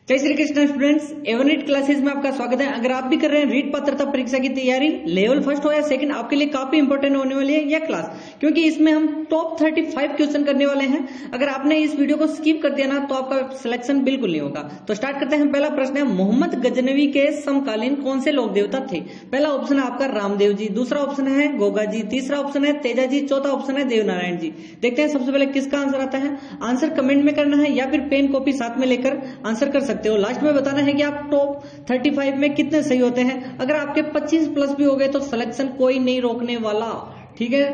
जय Shri Krishna students, एवरनीट classes में आपका स्वागत है। अगर आप भी कर रहे हैं रीट पात्रता परीक्षा की तैयारी, लेवल फर्स्ट हो या सेकंड, आपके लिए काफी इंपॉर्टेंट होने वाली है यह क्लास, क्योंकि इसमें हम टॉप 35 क्वेश्चन करने वाले हैं। अगर आपने इस वीडियो को स्किप कर दिया ना तो आपका सिलेक्शन बिल्कुल नहीं होगा। तो स्टार्ट करते हैं। पहला प्रश्न है, मोहम्मद गजनवी के समकालीन कौन से लोक देवता थे? पहला ऑप्शन है आपका रामदेव जी, दूसरा ऑप्शन है गोगा जी, तीसरा ऑप्शन है तेजा जी, चौथा ऑप्शन है देवनारायण जी। देखते हैं सबसे पहले किसका आंसर आता है। आंसर कमेंट में करना है या फिर पेन कॉपी साथ में लेकर आंसर कर सकते हो। लास्ट में बताना है कि आप टॉप 35 में कितने सही होते हैं। अगर आपके 25 प्लस भी हो गए तो सिलेक्शन कोई नहीं रोकने वाला, ठीक है।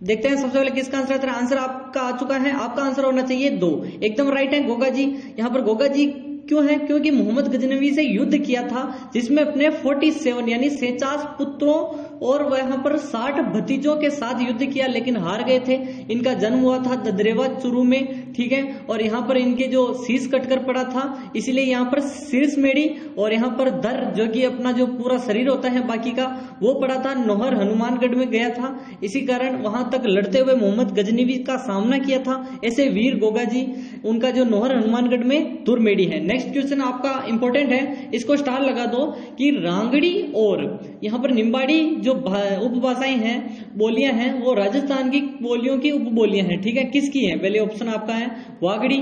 देखते हैं सबसे पहले किसका आंसर आता है। आंसर आपका आ चुका है, आपका आंसर होना चाहिए 2, एकदम राइट है गोगा जी। यहाँ पर गोगा जी क्यों है? क्योंकि मोहम्मद गजनवी से युद्ध किया था जिसमें अपने 47 यानी 49 पुत्रों और वहां पर 60 भतीजों के साथ युद्ध किया, लेकिन हार गए थे। इनका जन्म हुआ था ददरेवा चुरू में, ठीक है। और यहाँ पर इनके जो शीश कटकर पड़ा था, इसीलिए यहाँ पर शीर्ष मेढ़ी और यहाँ पर दर जो कि अपना जो पूरा शरीर होता है बाकी का वो पड़ा था। नौहर हनुमानगढ़ में गया था, इसी कारण वहां तक लड़ते हुए मोहम्मद गजनवी का सामना किया था। ऐसे वीर गोगा जी, उनका जो नौहर हनुमानगढ़ में दुर्मेड़ी है। नेक्स्ट क्वेश्चन आपका इंपॉर्टेंट है, इसको स्टार लगा दो कि रांगड़ी और यहाँ पर निम्बाड़ी जो उपभाषाएं हैं, बोलियां हैं, वो राजस्थान की बोलियों की उपबोलियां हैं, ठीक है। किसकी है? पहले ऑप्शन आपका है वागड़ी,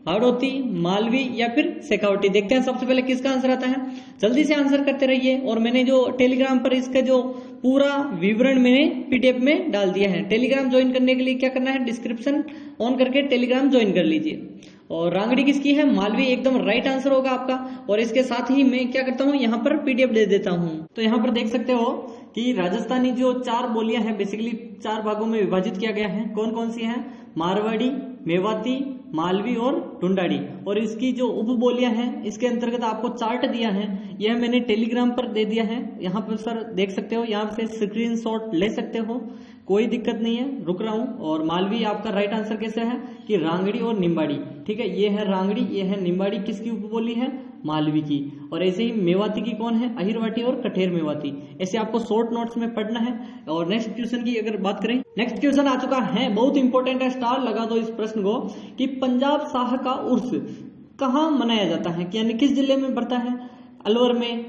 हाड़ौती, मालवी या फिर शेखावटी। देखते हैं सबसे पहले किसका आंसर आता है। जल्दी से आंसर करते रहिए। और मैंने जो टेलीग्राम पर इसका जो पूरा विवरण मैंने पीडीएफ में डाल दिया है। टेलीग्राम ज्वाइन करने के लिए क्या करना है, डिस्क्रिप्शन ऑन करके टेलीग्राम ज्वाइन कर लीजिए। और रांगड़ी किसकी है? मालवी, एकदम राइट आंसर होगा आपका। और इसके साथ ही मैं क्या करता हूँ, यहाँ पर पीडीएफ दे देता हूँ। तो यहाँ पर देख सकते हो कि राजस्थानी जो 4 बोलियां हैं, बेसिकली 4 भागों में विभाजित किया गया है। कौन कौन सी हैं? मारवाड़ी, मेवाती, मालवी और ढूंढाड़ी। और इसकी जो उपबोलियां हैं, इसके अंतर्गत आपको चार्ट दिया है, यह मैंने टेलीग्राम पर दे दिया है। यहाँ पर सर देख सकते हो, यहाँ से स्क्रीनशॉट ले सकते हो, कोई दिक्कत नहीं है, रुक रहा हूं। और मालवी आपका राइट आंसर कैसे है कि रांगड़ी और निम्बाड़ी, ठीक है। ये है रांगड़ी, ये है निम्बाड़ी, किसकी उपबोली है? मालवी की। और ऐसे ही मेवाती की कौन है? अहिरवाटी और कठेर मेवाती। ऐसे आपको शॉर्ट नोट्स में पढ़ना है। और नेक्स्ट क्वेश्चन की अगर बात करें, नेक्स्ट क्वेश्चन आ चुका है, बहुत इंपॉर्टेंट है, स्टार लगा दो इस प्रश्न को कि पंजाब शाह का उर्स कहाँ मनाया जाता है, यानी किस जिले में पड़ता है? अलवर में,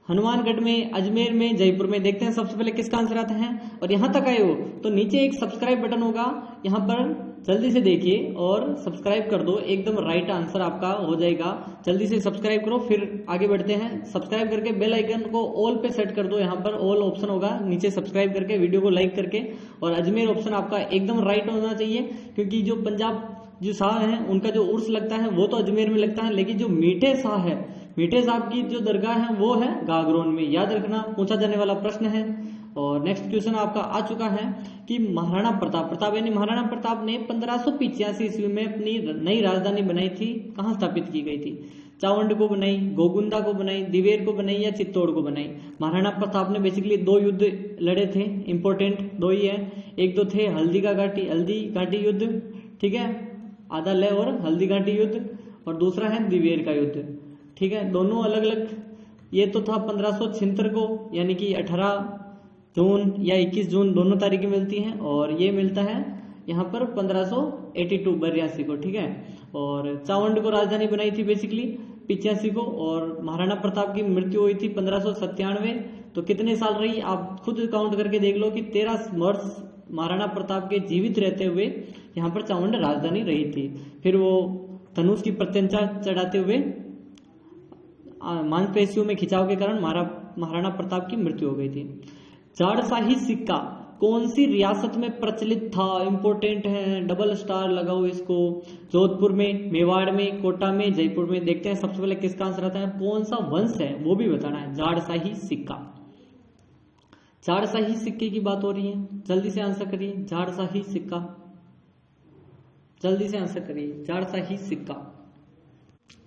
हनुमानगढ़ में, अजमेर में, जयपुर में। देखते हैं सबसे पहले किसका आंसर आता है। और यहां तक आए हो तो नीचे एक सब्सक्राइब बटन होगा, यहां पर जल्दी से देखिए और सब्सक्राइब कर दो, एकदम राइट आंसर आपका हो जाएगा। जल्दी से सब्सक्राइब करो, फिर आगे बढ़ते हैं। सब्सक्राइब करके बेल आइकन को ऑल पे सेट कर दो, यहाँ पर ऑल ऑप्शन होगा नीचे, सब्सक्राइब करके वीडियो को लाइक करके। और अजमेर ऑप्शन आपका एकदम राइट होना चाहिए, क्योंकि जो पंजाब जो शाह है उनका जो उर्स लगता है वो तो अजमेर में लगता है, लेकिन जो मीठे शाह है, मीठे साहब की जो दरगाह है वो है गागरोन में। याद रखना, पूछा जाने वाला प्रश्न है। और नेक्स्ट क्वेश्चन आपका आ चुका है कि महाराणा प्रताप यानी महाराणा प्रताप ने 1585 ईस्वी में अपनी नई राजधानी बनाई थी, कहाँ स्थापित की गई थी? चावंड को बनाई, गोगुंदा को बनाई, दिवेर को बनाई या चित्तौड़ को बनाई? महाराणा प्रताप ने बेसिकली 2 युद्ध लड़े थे, इंपॉर्टेंट 2 ही है। एक तो थे हल्दी घाटी युद्ध, ठीक है, आधा लय और हल्दी घाटी युद्ध, और दूसरा है दिवेर का युद्ध, ठीक है। दोनों अलग अलग, ये तो था 1576 को, यानी कि 18 जून या 21 जून दोनों तारीखें मिलती हैं। और ये मिलता है यहाँ पर 1582 को, ठीक है। और चावंड को राजधानी बनाई थी बेसिकली 85 को। और महाराणा प्रताप की मृत्यु हुई थी 1597। तो कितने साल रही आप खुद काउंट करके देख लो कि 13 वर्ष महाराणा प्रताप के जीवित रहते हुए यहाँ पर चावंड राजधानी रही थी। फिर वो धनुष की प्रत्यंचा चढ़ाते हुए मांसपेशियों में खिंचाव के कारण महाराणा प्रताप की मृत्यु हो गई थी। जाड़शाही सिक्का कौन सी रियासत में प्रचलित था? इंपॉर्टेंट है, डबल स्टार लगाओ इसको। जोधपुर में, मेवाड़ में, कोटा में, जयपुर में। देखते हैं सबसे पहले किसका आंसर आता है, कौन सा वंश है वो भी बताना है। जाड़शाही सिक्का, जाड़शाही सिक्के की बात हो रही है, जल्दी से आंसर करिए। जाड़शाही सिक्का, जल्दी से आंसर करिए। जाड़शाही सिक्का,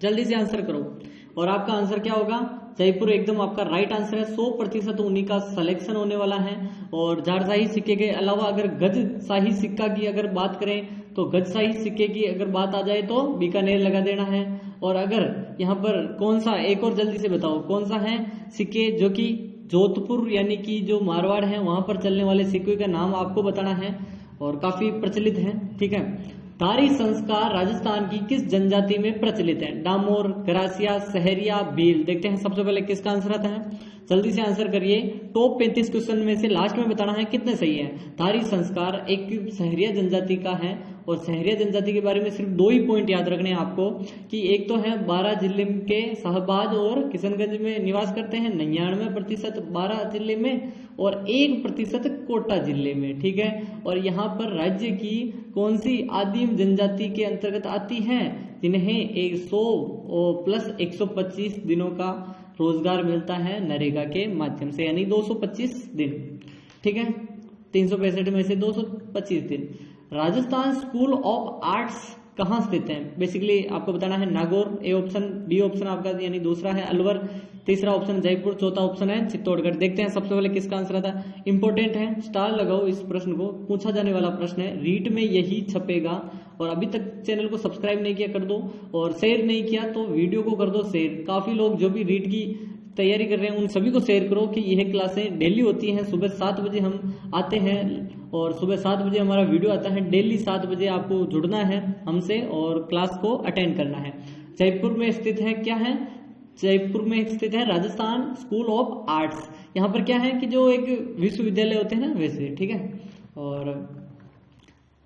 जल्दी से आंसर करो। और आपका आंसर क्या होगा? जयपुर, एकदम आपका राइट आंसर है। 100% उन्हीं का सिलेक्शन होने वाला है। और जाड़शाही सिक्के के अलावा अगर गजशाही सिक्का की अगर बात करें तो गजशाही सिक्के की अगर बात आ जाए तो बीकानेर लगा देना है। और अगर यहाँ पर कौन सा, एक और जल्दी से बताओ कौन सा है सिक्के जो कि जोधपुर यानी कि जो मारवाड़ है वहां पर चलने वाले सिक्के का नाम आपको बताना है और काफी प्रचलित है, ठीक है। धारी संस्कार राजस्थान की किस जनजाति में प्रचलित है? डामोर, गरासिया, सहरिया, भील। देखते हैं सबसे पहले किसका आंसर आता है, जल्दी से आंसर करिए। टॉप 35 क्वेश्चन में से लास्ट में बताना है कितने सही है। धारी संस्कार एक सहरिया जनजाति का है और सहरिया जनजाति के बारे में सिर्फ 2 ही पॉइंट याद रखने हैं आपको कि एक तो है 12 जिले के शाहबाद और किशनगंज में निवास करते हैं, 99% 12 जिले में और 1% कोटा जिले में, ठीक है। और यहाँ पर राज्य की कौन सी आदिम जनजाति के अंतर्गत आती है, जिन्हें 100 प्लस 125 दिनों का रोजगार मिलता है नरेगा के माध्यम से, यानी 225 दिन, ठीक है। 365 में से 225 दिन। राजस्थान स्कूल ऑफ आर्ट्स कहाँ स्थित है? बेसिकली आपको बताना है Nagaur, A option, B option आपका यानी दूसरा है अलवर, तीसरा ऑप्शन जयपुर, चौथा ऑप्शन है चित्तौड़गढ़। देखते हैं सबसे पहले किसका आंसर आता है। इंपॉर्टेंट है, स्टार लगाओ इस प्रश्न को, पूछा जाने वाला प्रश्न है, रीट में यही छपेगा। और अभी तक चैनल को सब्सक्राइब नहीं किया कर दो और शेयर नहीं किया तो वीडियो को कर दो शेयर। काफी लोग जो भी रीट की तैयारी कर रहे हैं उन सभी को शेयर करो कि यह क्लासें डेली होती हैं। सुबह 7 बजे हम आते हैं और सुबह 7 बजे हमारा वीडियो आता है। डेली 7 बजे आपको जुड़ना है हमसे और क्लास को अटेंड करना है। जयपुर में स्थित है, क्या है, जयपुर में स्थित है राजस्थान स्कूल ऑफ आर्ट्स। यहाँ पर क्या है कि जो एक विश्वविद्यालय होते हैं ना वैसे, ठीक है। और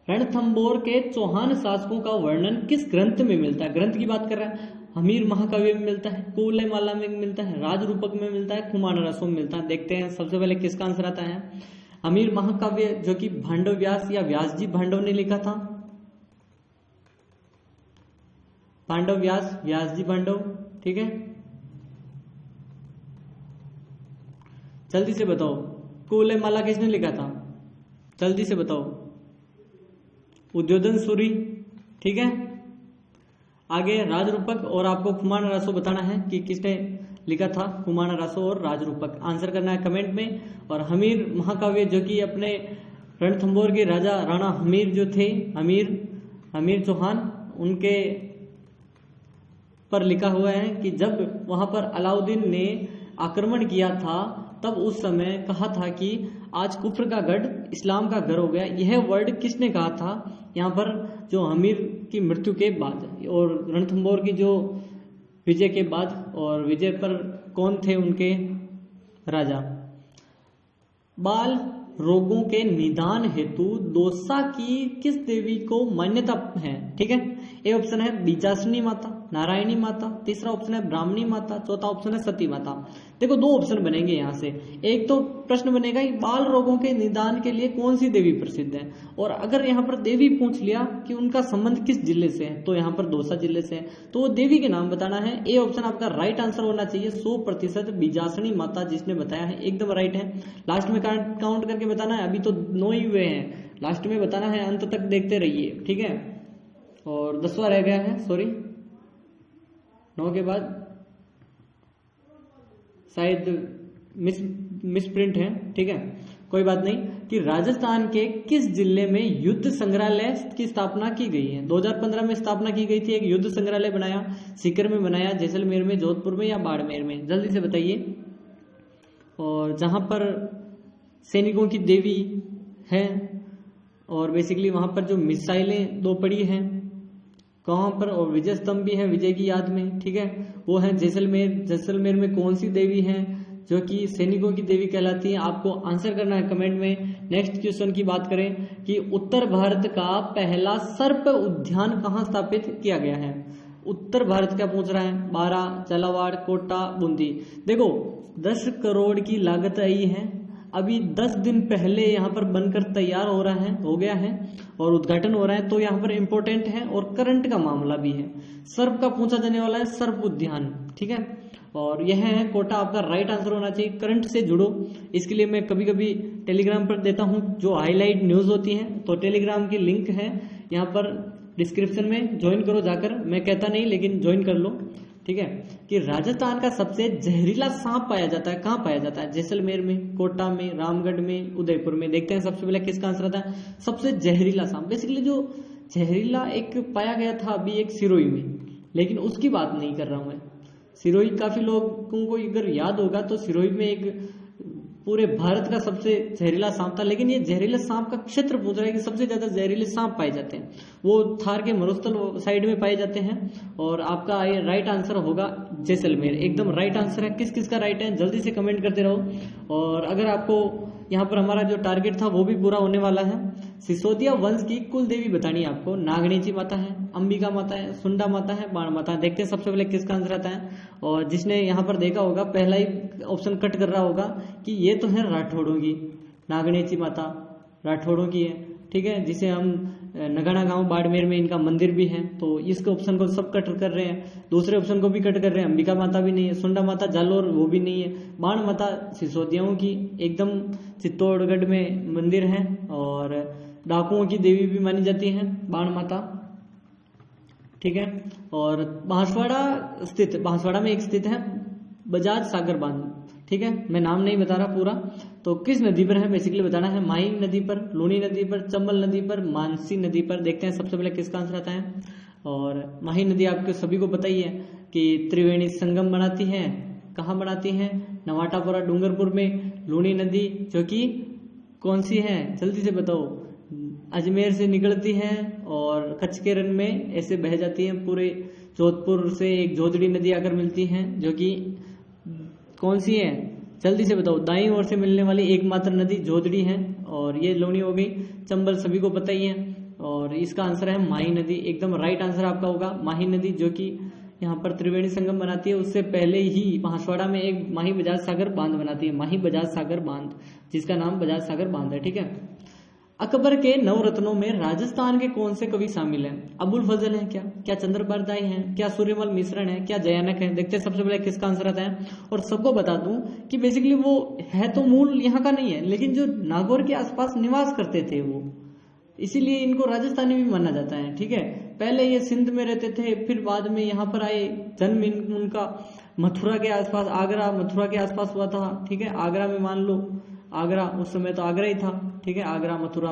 रणथंभौर के चौहान शासकों का वर्णन किस ग्रंथ में मिलता है? ग्रंथ की बात कर रहा है। हमीर महाकाव्य में मिलता है, कुवलयमाला में मिलता है, राजरूपक में मिलता है, कुमार रसों में मिलता है। देखते हैं सबसे पहले किसका आंसर आता है। हमीर महाकाव्य जो कि भांडव व्यास या व्यास जी भांडव ने लिखा था, पांडव व्यास, व्यास जी भांडव, ठीक है। जल्दी से बताओ, कुवलयमाला किसने लिखा था, जल्दी से बताओ। उद्योधन सूरी, ठीक है। आगे राजरूपक और आपको कुमार रासो बताना है कि किसने लिखा था, कुमार रासो और राजरूपक। आंसर करना है कमेंट में। और हमीर महाकाव्य जो कि अपने रणथंभौर के राजा राणा हमीर जो थे, हमीर चौहान, उनके पर लिखा हुआ है कि जब वहां पर अलाउद्दीन ने आक्रमण किया था तब उस समय कहा था कि आज कुफ्र का गढ़ इस्लाम का घर हो गया। यह वर्ड किसने कहा था यहाँ पर, जो हमीर की मृत्यु के बाद और रणथंभौर की जो विजय के बाद, और विजय पर कौन थे उनके राजा। बाल रोगों के निदान हेतु दौसा की किस देवी को मान्यता है, ठीक है। ए ऑप्शन है बीजासनी माता, नारायणी माता, तीसरा ऑप्शन है ब्राह्मणी माता, चौथा ऑप्शन है सती माता। देखो 2 ऑप्शन बनेंगे यहाँ से। एक तो प्रश्न बनेगा कि बाल रोगों के निदान के लिए कौन सी देवी प्रसिद्ध है, और अगर यहाँ पर देवी पूछ लिया कि उनका संबंध किस जिले से है तो यहाँ पर दौसा जिले से है, तो वो देवी के नाम बताना है। ए ऑप्शन आपका राइट आंसर होना चाहिए 100%। बीजासनी माता जिसने बताया है एकदम राइट है। लास्ट में काउंट करके बताना है, अभी तो 9 ही हुए हैं, लास्ट में बताना है, अंत तक देखते रहिए, ठीक है। और 10वां रह गया है, सॉरी 9 के बाद शायद मिस प्रिंट है, ठीक है, कोई बात नहीं। कि राजस्थान के किस जिले में युद्ध संग्रहालय की स्थापना की गई है? 2015 में स्थापना की गई थी, एक युद्ध संग्रहालय बनाया, सीकर में बनाया, जैसलमेर में, जोधपुर में या बाड़मेर में, जल्दी से बताइए। और जहां पर सैनिकों की देवी है और बेसिकली वहां पर जो मिसाइलें 2 पड़ी हैं कहां पर, और विजय स्तंभ भी है विजय की याद में, ठीक है, वो है जैसलमेर। जैसलमेर में कौन सी देवी है जो कि सैनिकों की देवी कहलाती है? आपको आंसर करना है कमेंट में। नेक्स्ट क्वेश्चन की बात करें कि उत्तर भारत का पहला सर्प उद्यान कहाँ स्थापित किया गया है? उत्तर भारत का पूछ रहा है, बारा, झालावाड़, कोटा, बूंदी। देखो 10 करोड़ की लागत आई है, अभी 10 दिन पहले यहाँ पर बनकर तैयार हो गया है और उद्घाटन हो रहा है, तो यहाँ पर इंपॉर्टेंट है और करंट का मामला भी है। सर्प का पूछा जाने वाला है, सर्प उद्यान, ठीक है। और यह है कोटा, आपका राइट आंसर होना चाहिए। करंट से जुड़ो, इसके लिए मैं कभी कभी टेलीग्राम पर देता हूं जो हाईलाइट न्यूज होती है, तो टेलीग्राम की लिंक है यहाँ पर डिस्क्रिप्शन में, ज्वाइन करो जाकर। मैं कहता नहीं लेकिन ज्वाइन कर लो, ठीक है। कि राजस्थान का सबसे जहरीला सांप पाया जाता है, कहाँ पाया जाता है? जैसलमेर में, कोटा में, रामगढ़ में, उदयपुर में। देखते हैं सबसे पहले किसका आंसर आता है सबसे जहरीला सांप। बेसिकली जो जहरीला एक पाया गया था अभी एक सिरोही में, लेकिन उसकी बात नहीं कर रहा हूं मैं। सिरोही काफी लोगों को अगर याद होगा तो सिरोही में एक पूरे भारत का सबसे जहरीला सांप था, लेकिन ये जहरीले सांप का क्षेत्र पूछ रहा है कि सबसे ज्यादा जहरीले सांप पाए जाते हैं, वो थार के मरुस्थल साइड में पाए जाते हैं। और आपका ये राइट आंसर होगा जैसलमेर, एकदम राइट आंसर है। किस किस का राइट है जल्दी से कमेंट करते रहो। और अगर आपको यहाँ पर हमारा जो टारगेट था वो भी पूरा होने वाला है। सिसोदिया वंश की कुल देवी बतानी है आपको। नागणेची माता है, अंबिका माता है, सुंडा माता है, बाण माता है। देखते हैं सबसे पहले किसका आंसर आता है। और जिसने यहाँ पर देखा होगा पहला ही ऑप्शन कट कर रहा होगा कि ये तो है राठौड़ों की, नागणेची माता राठौड़ों की है, ठीक है, जिसे हम नगाना गांव बाड़मेर में इनका मंदिर भी है, तो इसके ऑप्शन को सब कट कर रहे हैं। दूसरे ऑप्शन को भी कट कर रहे हैं, अंबिका माता भी नहीं है, सुंडा माता जालोर वो भी नहीं है, बाण माता सिसोदियाओं की एकदम चित्तौड़गढ़ में मंदिर है, और डाकुओं की देवी भी मानी जाती है बाण माता, ठीक है। और बांसवाड़ा में एक स्थित है बजाज सागर बांध, ठीक है, मैं नाम नहीं बता रहा पूरा। तो किस नदी पर है बेसिकली बताना है, माही नदी पर, लूनी नदी पर, चंबल नदी पर, मानसी नदी पर। देखते हैं सबसे पहले किसका आंसर आता है। और माही नदी आपके सभी को पता ही है कि त्रिवेणी संगम बनाती है, कहाँ बनाती है, नवाटापुरा डूंगरपुर में। लूनी नदी जो कि कौन सी है जल्दी से बताओ, अजमेर से निकलती है और कच्छ के रण में ऐसे बह जाती है, पूरे जोधपुर से एक जोधड़ी नदी आकर मिलती है, जो कि कौन सी है जल्दी से बताओ। दाईं ओर से मिलने वाली एकमात्र नदी जोधड़ी है, और ये लूनी हो गई। चंबल सभी को पता ही है, और इसका आंसर है माही नदी, एकदम राइट आंसर आपका होगा माही नदी, जो कि यहाँ पर त्रिवेणी संगम बनाती है। उससे पहले ही बांसवाड़ा में एक माही बजाज सागर बांध बनाती है, माही बजाज सागर बांध, जिसका नाम बजाज सागर बांध है, ठीक है। अकबर के नवरत्नों में राजस्थान के कौन से कवि शामिल हैं? अबुल फजल है क्या चंद्रबरदाई हैं, क्या सूर्यमल मिश्रण है, क्या जयानक है? देखते हैं सबसे पहले किसका आंसर आता है। और सबको बता दूं कि बेसिकली वो है तो मूल यहाँ का नहीं है, लेकिन जो नागौर के आसपास निवास करते थे वो, इसीलिए इनको राजस्थानी भी माना जाता है, ठीक है। पहले ये सिंध में रहते थे, फिर बाद में यहाँ पर आए, जन्म उनका मथुरा के आसपास, आगरा मथुरा के आसपास हुआ था, ठीक है। आगरा में मान लो, आगरा उस समय तो आगरा ही था, ठीक है, आगरा मथुरा,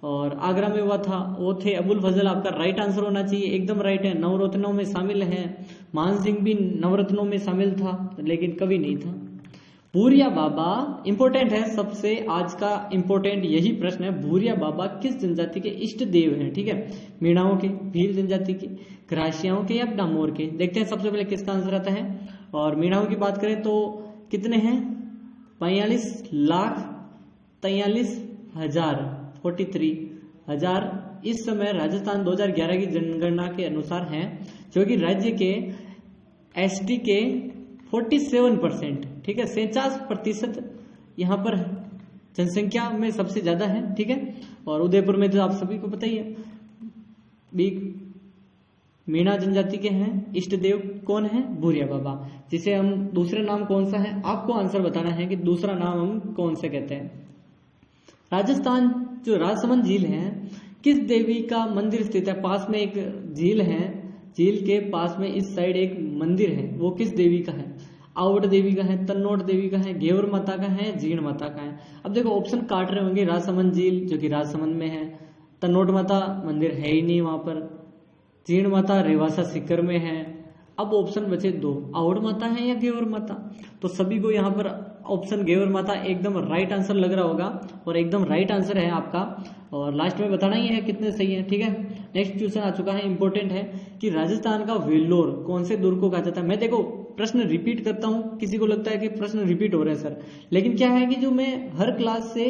और आगरा में हुआ था, वो थे अबुल फजल। आपका राइट आंसर होना चाहिए, एकदम राइट है, नवरत्नों में शामिल है। मान सिंह भी नवरत्नों में शामिल था, लेकिन कवि नहीं था। भूरिया बाबा इंपॉर्टेंट है, सबसे आज का इंपॉर्टेंट यही प्रश्न है। भूरिया बाबा किस जनजाति के इष्ट देव हैं? ठीक है, मीणाओं के, भील जनजाति के, ग्रासियाओं के या डामोर के? देखते हैं सबसे पहले किसका आंसर आता है। और मीणाओं की बात करें तो कितने हैं? 45,43,000 इस समय राजस्थान 2011 की जनगणना के अनुसार हैं, जो कि राज्य के एसटी के 47%, ठीक है, 47% यहाँ पर जनसंख्या में सबसे ज्यादा है, ठीक है। और उदयपुर में तो आप सभी को पता ही है, मीणा जनजाति के हैं इष्ट देव कौन है? भूरिया बाबा, जिसे हम दूसरे नाम कौन सा है, आपको आंसर बताना है कि दूसरा नाम हम कौन से कहते हैं। राजस्थान जो राजसमंद झील है, किस देवी का मंदिर स्थित है? पास में एक झील है, झील के पास में इस साइड एक मंदिर है, वो किस देवी का है? आवड़ देवी का है, तन्नोट देवी का है, घेवर माता का है, जीण माता का है? अब देखो ऑप्शन काट रहे होंगे, राजसमंद झील जो कि राजसमंद में है, तन्नोट माता मंदिर है ही नहीं वहां पर, जीण माता रेवासा सीकर में है। अब ऑप्शन बचे दो, आवड़ माता है या घेवर माता। तो सभी को यहाँ पर ऑप्शन घेवर माता एकदम राइट आंसर लग रहा होगा, और एकदम राइट आंसर है आपका। और लास्ट में बताना ही है कितने सही है, ठीक है। नेक्स्ट क्वेश्चन आ चुका है, इंपॉर्टेंट है कि राजस्थान का वेल्लोर कौन से दुर्ग को कहा जाता है? मैं देखो प्रश्न रिपीट करता हूँ, किसी को लगता है कि प्रश्न रिपीट हो रहे हैं सर, लेकिन क्या है कि जो मैं हर क्लास से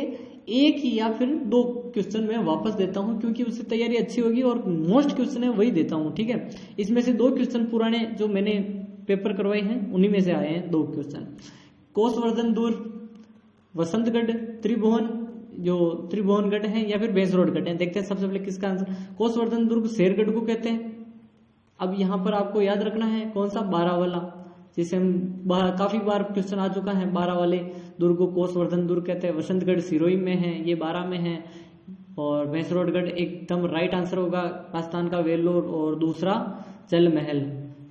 एक ही या फिर दो क्वेश्चन में वापस देता हूं, क्योंकि उससे तैयारी अच्छी होगी, और मोस्ट क्वेश्चन है वही देता हूं, ठीक है। इसमें से 2 क्वेश्चन पुराने जो मैंने पेपर करवाए हैं उन्हीं में से आए हैं 2 क्वेश्चन। कोसवर्धन दुर्ग, वसंतगढ़, त्रिभुवन, जो त्रिभुवनगढ़ है या फिर बेसरोडगढ़ है? देखते हैं सबसे पहले किसका आंसर। कोसवर्धन दुर्ग शेरगढ़ को कहते हैं। अब यहाँ पर आपको याद रखना है कौन सा, 12 वाला, जिसे हम काफी बार क्वेश्चन आ चुका है, 12 वाले दुर्ग को कोसवर्धन दुर्ग कहते हैं। वसंतगढ़ सिरोही में है, ये 12 में है। और भैंसरोडगढ़ एकदम राइट आंसर होगा, राजस्थान का वेल्लोर, और दूसरा जल महल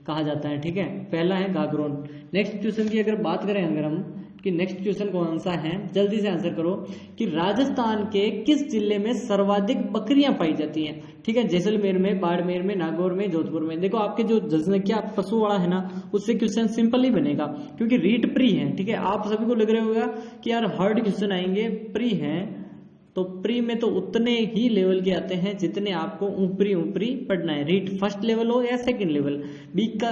कहा जाता है, ठीक है। पहला है गागरोन। नेक्स्ट क्वेश्चन की अगर बात करें अगर हम कि नेक्स्ट क्वेश्चन कौन सा है, जल्दी से आंसर करो कि राजस्थान के किस जिले में सर्वाधिक बकरियां पाई जाती हैं। ठीक है, जैसलमेर में, बाड़मेर में, नागौर में, जोधपुर में। देखो आपके जो जनसंख्या पशुवाड़ा है ना, उससे क्वेश्चन सिंपल ही बनेगा क्योंकि रीट प्री है। ठीक है, आप सभी को लग रहा होगा कि यार हार्ड क्वेश्चन आएंगे, प्री है तो प्री में तो उतने ही लेवल के आते हैं जितने आपको ऊपरी ऊपरी पढ़ना है। रीट फर्स्ट लेवल हो या सेकंड लेवल। बी का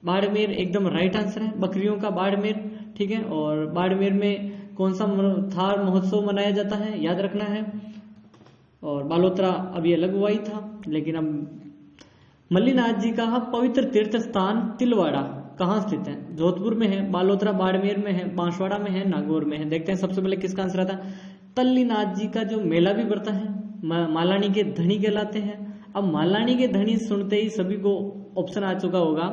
बाड़मेर एकदम राइट आंसर है, बकरियों का बाड़मेर। ठीक है, और बाड़मेर में कौन सा थार महोत्सव मनाया जाता है, याद रखना है। और बालोतरा अभी अलग हुआ ही था, लेकिन अब मल्लीनाथ जी का पवित्र तीर्थ स्थान तिलवाड़ा कहाँ स्थित है, जोधपुर में है, बालोतरा बाड़मेर में है, बांसवाड़ा में है, नागौर में है। देखते हैं सबसे पहले किसका आंसर आता है। तल्लीनाथ जी का जो मेला भी पड़ता है, मालानी के धनी कहलाते हैं। अब मालानी के धनी सुनते ही सभी को ऑप्शन आ चुका होगा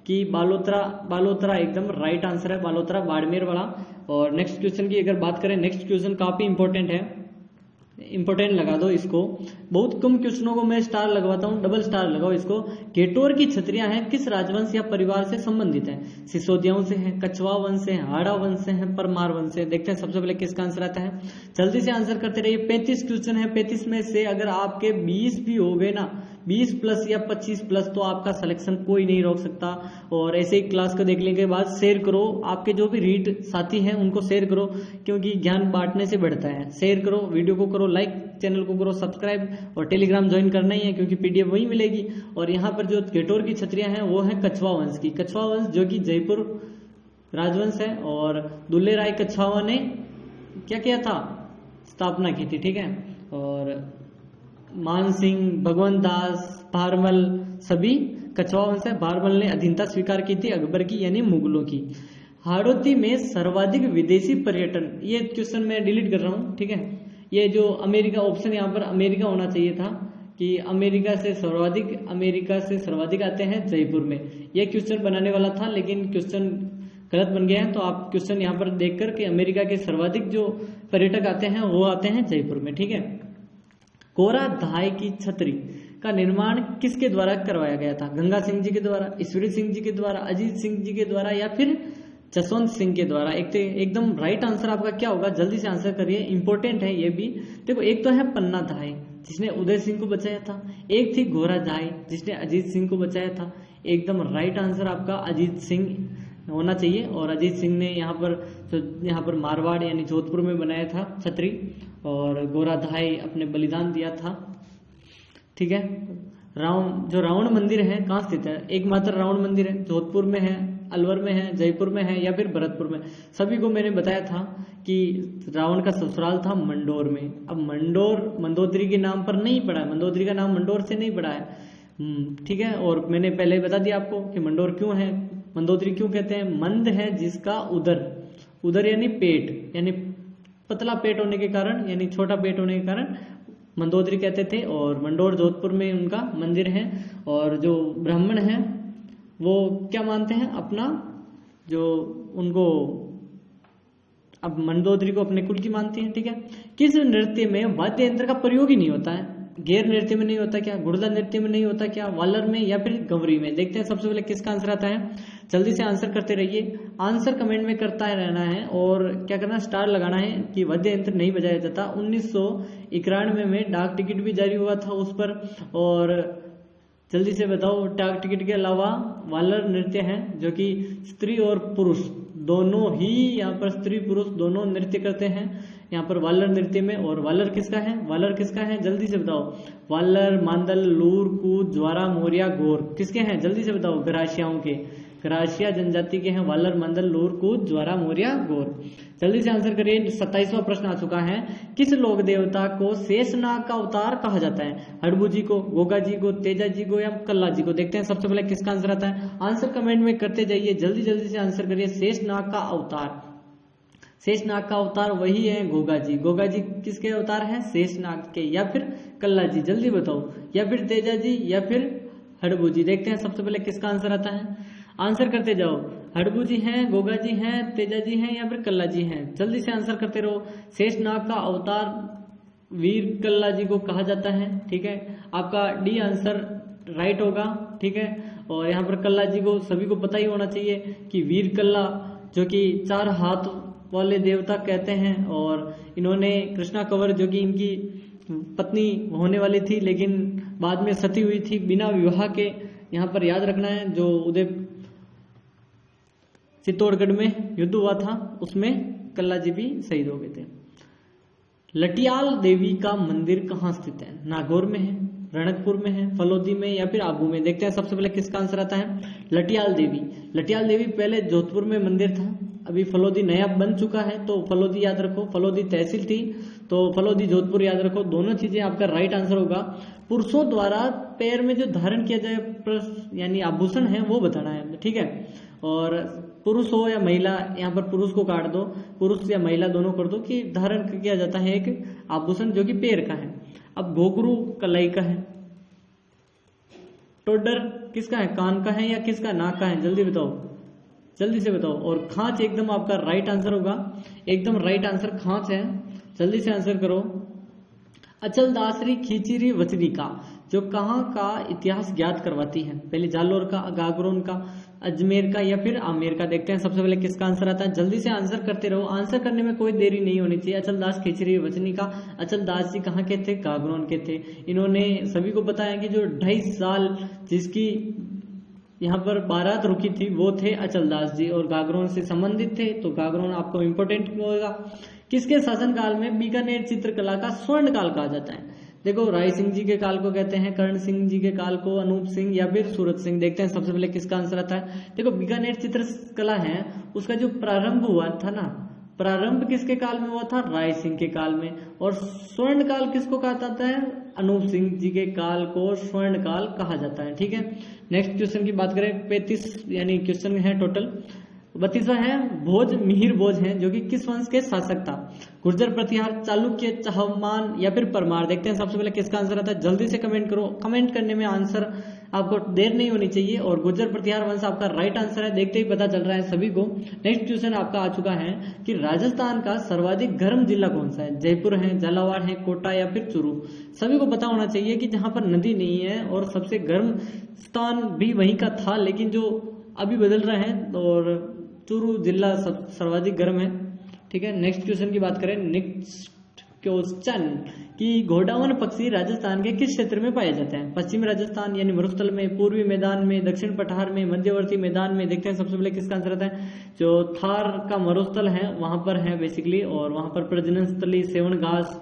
कि बालोतरा एकदम राइट आंसर है, बालोतरा बाड़मेर वाला। और नेक्स्ट क्वेश्चन की अगर बात करें, नेक्स्ट क्वेश्चन काफी इंपॉर्टेंट है, इंपॉर्टेंट लगा दो इसको। बहुत कम क्वेश्चनों को मैं स्टार लगवाता हूँ, डबल स्टार लगाओ इसको। गेटोर की छतरियां हैं किस राजवंश या परिवार से संबंधित हैं। सिसोदियाओं से है, कछवा वंश से है, हाड़ा वंश से है, परमार वंश से। देखते हैं सबसे पहले किसका आंसर आता है, जल्दी से आंसर करते रहिए। 35 क्वेश्चन है, 35 में से अगर आपके 20 भी हो गए ना, 20 प्लस या 25 प्लस, तो आपका सिलेक्शन कोई नहीं रोक सकता। और ऐसे ही क्लास को देखने के बाद शेयर करो, आपके जो भी रीड साथी हैं उनको शेयर करो, क्योंकि ज्ञान बांटने से बढ़ता है। शेयर करो, वीडियो को करो लाइक, चैनल को करो सब्सक्राइब, और टेलीग्राम ज्वाइन करना ही है क्योंकि पीडीएफ वही मिलेगी। और यहाँ पर जो गेटोर की छतरियां हैं वो है कछवा वंश की। कछवा वंश जो कि जयपुर राजवंश है, और दुल्ले राय कछवाहा ने क्या किया था, स्थापना की थी। ठीक है, और मान सिंह, भगवंत दास, भारमल सभी कछवा वंश है। भारमल ने अधीनता स्वीकार की थी अकबर की यानी मुगलों की। हाड़ौती में सर्वाधिक विदेशी पर्यटन, ये क्वेश्चन मैं डिलीट कर रहा हूँ। ठीक है, ये जो अमेरिका ऑप्शन यहाँ पर अमेरिका होना चाहिए था कि अमेरिका से सर्वाधिक आते हैं जयपुर में। यह क्वेश्चन बनाने वाला था लेकिन क्वेश्चन गलत बन गया है, तो आप क्वेश्चन यहाँ पर देखकर कि अमेरिका के सर्वाधिक जो पर्यटक आते हैं वो आते हैं जयपुर में। ठीक है, कोरा धाय की छतरी का निर्माण किसके द्वारा करवाया गया था, गंगा सिंह जी के द्वारा, ईश्वरी सिंह जी के द्वारा, अजीत सिंह जी के द्वारा, या फिर जसवंत सिंह के द्वारा। एकदम राइट आंसर आपका क्या होगा, जल्दी से आंसर करिए, इंपॉर्टेंट है ये भी। देखो, एक तो है पन्ना धाय जिसने उदय सिंह को बचाया था, एक थी गोरा धाय जिसने अजीत सिंह को बचाया था। एकदम राइट आंसर आपका अजीत सिंह होना चाहिए। और अजीत सिंह ने यहाँ पर मारवाड़ यानी जोधपुर में बनाया था छतरी, और गोरा धाय अपने बलिदान दिया था। ठीक है, जो रावण मंदिर है कहाँ स्थित है, एकमात्र रावण मंदिर है, जोधपुर में है, अलवर में है, जयपुर में है, या फिर भरतपुर में। सभी को मैंने बताया था कि रावण का ससुराल था मंडोर में। अब मंडोर मंदोदरी के नाम पर नहीं पड़ा है, मंदोदरी का नाम मंडोर से नहीं पड़ा है। ठीक है, और मैंने पहले बता दिया आपको कि मंडोर क्यों है, मंदोदरी क्यों कहते हैं। मंद है जिसका उदर यानी पेट, यानी पतला पेट होने के कारण, यानी छोटा पेट होने के कारण मंदोदरी कहते थे। और मंडोर जोधपुर में उनका मंदिर है। और जो ब्राह्मण है वो क्या मानते हैं, अपना जो उनको अब मंदोदरी को अपने कुल की मानती हैं। ठीक है, किस नृत्य में वाद्य यंत्र का प्रयोग ही नहीं होता है, गैर नृत्य में नहीं होता क्या, गुड़दा नृत्य में नहीं होता क्या, वालर में, या फिर गवरी में। देखते हैं सबसे पहले किसका आंसर आता है, जल्दी से आंसर करते रहिए। आंसर कमेंट में करता रहना है और क्या करना, स्टार लगाना है कि वाद्य यंत्र नहीं बजाया जाता। 1991 में डाक टिकट भी जारी हुआ था उस पर। और जल्दी से बताओ, डाक टिकट के अलावा वालर नृत्य है जो कि स्त्री और पुरुष दोनों ही, यहाँ पर स्त्री पुरुष दोनों नृत्य करते हैं यहाँ पर वालर नृत्य में। और वालर किसका है, जल्दी से बताओ। वालर, मांदल, लूर, कूद, ज्वारा, मोरिया, गोर किसके हैं, जल्दी से बताओ। गरासियाओं के, गरासिया जनजाति के हैं वालर, मांदल, लूर, कूद, ज्वारा, मोरिया, गोर। जल्दी से आंसर करिए। 27वां प्रश्न आ चुका है, किस लोक देवता को शेषनाग का अवतार कहा जाता है, हड़बू जी को, गोगा जी को, तेजा जी को, या कल्ला जी को। देखते हैं सबसे पहले किसका आंसर आता है, आंसर कमेंट में करते जाइए, जल्दी जल्दी से आंसर करिए। शेषनाग का अवतार वही है गोगा जी। गोगा जी किसके अवतार हैं, शेषनाग के, या फिर कल्ला जी, जल्दी बताओ, या फिर तेजा जी, या फिर हड़बू जी। देखते हैं सबसे पहले किसका आंसर आता है, आंसर करते जाओ। हड़बू जी हैं, गोगा जी हैं, तेजा जी हैं, या फिर कल्ला जी हैं, जल्दी से आंसर करते रहो। शेषनाग का अवतार वीर कल्ला जी को कहा जाता है। ठीक है, आपका डी आंसर राइट होगा। ठीक है, और यहाँ पर कल्ला जी को सभी को पता ही होना चाहिए कि वीर कल्ला जो कि 4 हाथ वाले देवता कहते हैं, और इन्होंने कृष्णा कंवर जो कि इनकी पत्नी होने वाली थी लेकिन बाद में सती हुई थी बिना विवाह के, यहाँ पर याद रखना है, जो उदय चित्तौड़गढ़ में युद्ध हुआ था उसमें कल्ला जी भी शहीद हो गए थे। लटियाल देवी का मंदिर कहाँ स्थित है? नागौर में है, रणकपुर में है, फलोदी में या फिर आबू में? देखते हैं सबसे पहले किसका आंसर आता है, लटियाल देवी। लटियाल देवी पहले जोधपुर में मंदिर था, अभी फलोदी नया बन चुका है, तो फलोदी याद रखो। फलोदी तहसील थी तो फलोदी जोधपुर याद रखो। दोनों चीजें आपका राइट आंसर होगा। पुरुषों द्वारा पैर में जो धारण किया जाए यानी आभूषण है वो बताना है, ठीक है। और पुरुष हो या महिला, यहाँ पर पुरुष को काट दो, पुरुष या महिला दोनों कर दो कि धारण किया जाता है एक आभूषण जो कि पैर का है। अब घोघरू कलाई का है, टोडर किसका है, कान का है या किसका, नाक का है? जल्दी बताओ, जल्दी से बताओ। और खांच एकदम आपका राइट आंसर होगा, एकदम राइट आंसर खांच है, जल्दी से आंसर करो। अचलदासरी खिचड़ी वचनी का जो कहाँ का इतिहास ज्ञात करवाती है? पहले जालोर का, गागरोन का, अजमेर का या फिर आमेर का? देखते हैं सबसे पहले किसका आंसर आता है। जल्दी से आंसर करते रहो, आंसर करने में कोई देरी नहीं होनी चाहिए। अचलदास खिचड़ी वचनी का, अचलदास जी कहाँ के थे? गागरोन के थे। इन्होंने सभी को बताया कि जो 2.5 साल जिसकी यहाँ पर बारात रुकी थी वो थे अचलदास जी, और गागरोन से संबंधित थे, तो गागरोन आपको इंपोर्टेंट होगा। किसके शासनकाल में बीकानेर चित्रकला का स्वर्ण काल कहा जाता है? देखो, राय सिंह जी के काल को कहते हैं, कर्ण सिंह जी के काल को, अनूप सिंह या फिर सूरत सिंह? देखते हैं सबसे पहले किसका आंसर आता है। देखो, बीकानेर चित्रकला है उसका जो प्रारंभ हुआ था ना, प्रारंभ किसके काल में हुआ था? राय सिंह के काल में। और स्वर्ण काल किसको कहा जाता है? अनूप सिंह जी के काल को स्वर्ण काल कहा जाता है, ठीक है। नेक्स्ट क्वेश्चन की बात करें, 35 यानी क्वेश्चन है टोटल। 32वां है भोज मिहिर भोज है जो कि किस वंश के शासक था? गुर्जर, प्रतिहार, चालुक्य, चहमान या फिर परमार? देखते हैं सबसे पहले किसका आंसर आता है। जल्दी से कमेंट करो, कमेंट करने में आंसर आपको देर नहीं होनी चाहिए। और गुर्जर प्रतिहार वंश आपका राइट आंसर है, देखते ही पता चल रहा है सभी को। नेक्स्ट क्वेश्चन आपका आ चुका है कि राजस्थान का सर्वाधिक गर्म जिला कौन सा है? जयपुर है, झालावाड़ है, कोटा या फिर चूरू? सभी को पता होना चाहिए कि जहां पर नदी नहीं है और सबसे गर्म स्थान भी वहीं का था, लेकिन जो अभी बदल रहा है, और चूरू जिला सर्वाधिक गर्म है, ठीक है। नेक्स्ट क्वेश्चन की बात करें, नेक्स्ट क्वेश्चन कि घोड़ावन पक्षी राजस्थान के किस क्षेत्र में पाया जाता है? पश्चिमी राजस्थान यानी मरुस्थल में, पूर्वी मैदान में, दक्षिण पठार में, मध्यवर्ती मैदान में? देखते हैं सबसे पहले किसका आंसर आता है। जो थार का मरुस्थल है वहां पर है बेसिकली, और वहां पर प्रजनन स्थली सेवन घास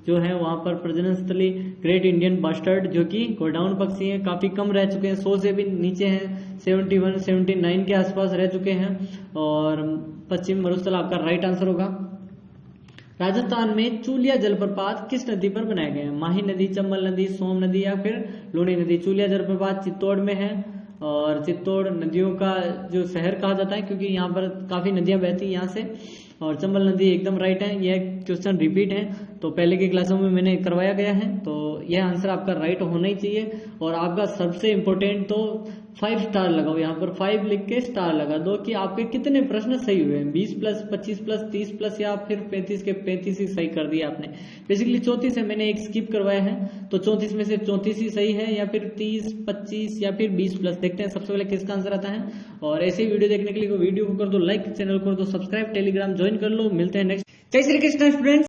जो है वहां पर प्रजनन स्थली ग्रेट इंडियन बस्टर्ड जो कि घोड़ावन पक्षी है, काफी कम रह चुके हैं, 100 से भी नीचे हैं, 71 79 के आसपास रह चुके हैं। और पश्चिम मरुस्थल आपका राइट आंसर होगा। राजस्थान में चूलिया जलप्रपात किस नदी पर बनाया गया है? माही नदी, चंबल नदी, सोम नदी या फिर लूणी नदी? चूलिया जलप्रपात चित्तौड़ में है, और चित्तौड़ नदियों का जो शहर कहा जाता है क्योंकि यहाँ पर काफी नदियां बहती हैं यहाँ से। और चंबल नदी एकदम राइट है। यह क्वेश्चन रिपीट है, तो पहले की क्लासों में मैंने करवाया गया है, तो यह आंसर आपका राइट होना ही चाहिए। और आपका सबसे इंपॉर्टेंट तो 5 स्टार लगाओ, यहाँ पर 5 लिख के स्टार लगा दो कि आपके कितने प्रश्न सही हुए हैं। 20 प्लस, 25 प्लस, 30 प्लस या फिर 35 के 35 ही सही कर दिया आपने। बेसिकली 34 है, मैंने एक स्किप करवाया है, तो 34 में से 34 ही सही है, या फिर 30, 25 या फिर 20 प्लस? देखते हैं सबसे पहले किसका आंसर आता है। और ऐसे वीडियो देखने के लिए वीडियो को कर दो लाइक, चैनल को कर दो सब्सक्राइब, टेलीग्राम ज्वाइन कर लो। मिलते हैं नेक्स्ट। जय श्री कृष्ण स्टूडेंट्स।